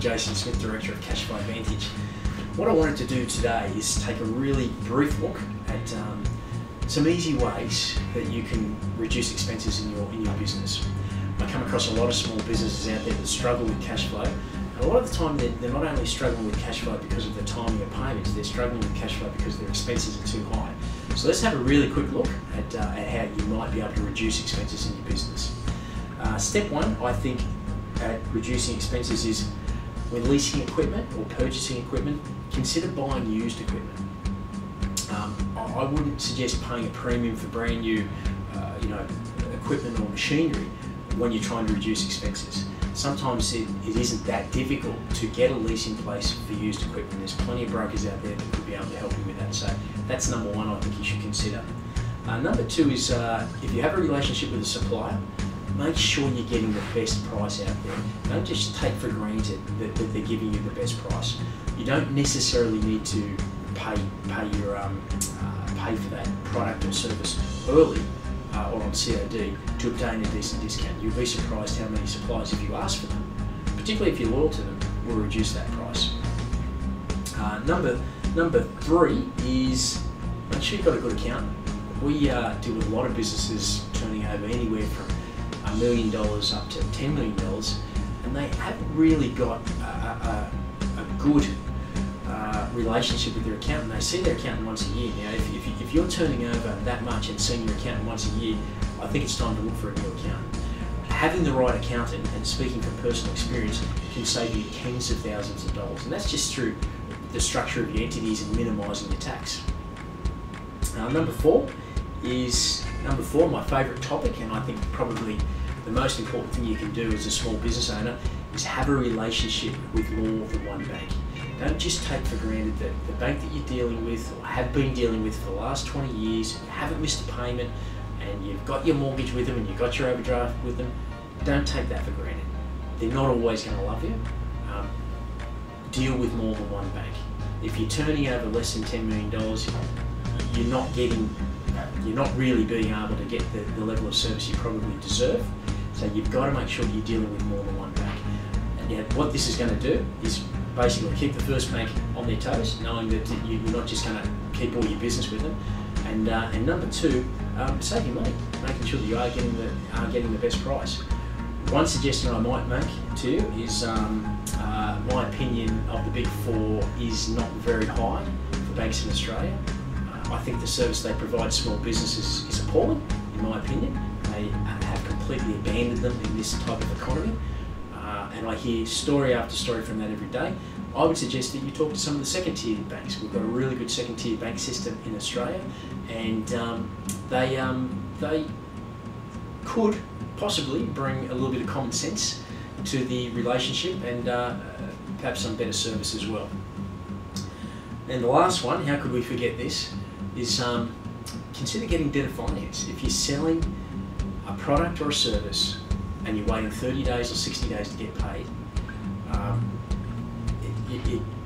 Jason Smith, Director of Cashflow Advantage. What I wanted to do today is take a really brief look at some easy ways that you can reduce expenses in your business. I come across a lot of small businesses out there that struggle with cash flow. And a lot of the time they're not only struggling with cash flow because of the timing of payments, they're struggling with cash flow because their expenses are too high. So let's have a really quick look at how you might be able to reduce expenses in your business. Step one, I think, at reducing expenses is when leasing equipment or purchasing equipment, consider buying used equipment. I wouldn't suggest paying a premium for brand new equipment or machinery when you're trying to reduce expenses. Sometimes it isn't that difficult to get a lease in place for used equipment. There's plenty of brokers out there that could be able to help you with that. So that's number one I think you should consider. Number two is if you have a relationship with a supplier, make sure you're getting the best price out there. Don't just take for granted that they're giving you the best price. You don't necessarily need to pay for that product or service early or on COD to obtain a decent discount. You'll be surprised how many suppliers, if you ask for them, particularly if you're loyal to them, will reduce that price. Number three is make sure you've got a good accountant. We deal with a lot of businesses turning over anywhere from $1 million up to $10 million, and they haven't really got a good relationship with their accountant. They see their accountant once a year. Now, if you're turning over that much and seeing your accountant once a year, I think it's time to look for a new accountant. Having the right accountant, and speaking from personal experience, can save you tens of thousands of dollars, and that's just through the structure of your entities and minimising your tax. Number four, my favourite topic, and I think probably the most important thing you can do as a small business owner, is have a relationship with more than one bank. Don't just take for granted that the bank that you're dealing with or have been dealing with for the last 20 years, you haven't missed a payment, and you've got your mortgage with them and you've got your overdraft with them. Don't take that for granted. They're not always going to love you. Deal with more than one bank. If you're turning over less than $10 million, you're not really being able to get the level of service you probably deserve. So you've got to make sure you're dealing with more than one bank. And what this is going to do is basically keep the first bank on their toes, knowing that you're not just going to keep all your business with them. And number two, save your money, making sure that you are getting the best price. One suggestion I might make to you is my opinion of the Big Four is not very high for banks in Australia. I think the service they provide small businesses is appalling, in my opinion. They have completely abandoned them in this type of economy. And I hear story after story from that every day. I would suggest that you talk to some of the second-tier banks. We've got a really good second-tier bank system in Australia, and they could possibly bring a little bit of common sense to the relationship and perhaps some better service as well. And the last one, how could we forget this, is consider getting debtor finance. If you're selling a product or a service and you're waiting 30 days or 60 days to get paid,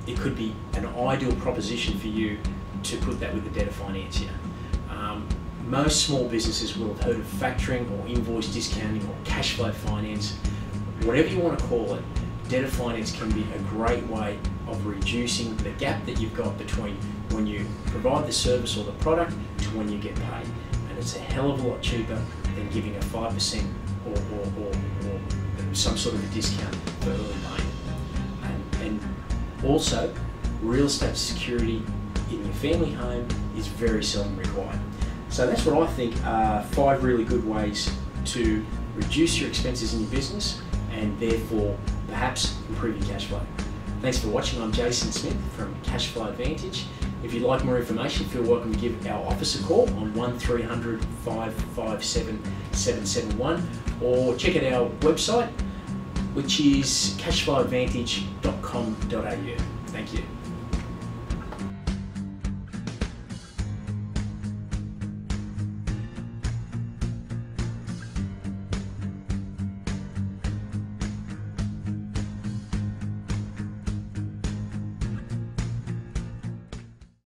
it could be an ideal proposition for you to put that with a debtor financier. Most small businesses will have heard of factoring or invoice discounting or cash flow finance. Whatever you want to call it, debtor finance can be a great way of reducing the gap that you've got between when you provide the service or the product to when you get paid. And it's a hell of a lot cheaper than giving a 5% or some sort of a discount for early payment. And also, real estate security in your family home is very seldom required. So that's what I think are 5 really good ways to reduce your expenses in your business and therefore perhaps improve your cash flow. Thanks for watching. I'm Jason Smith from Cashflow Advantage. If you'd like more information, feel welcome to give our office a call on 1300 557 771 or check out our website, which is cashflowadvantage.com.au. Thank you.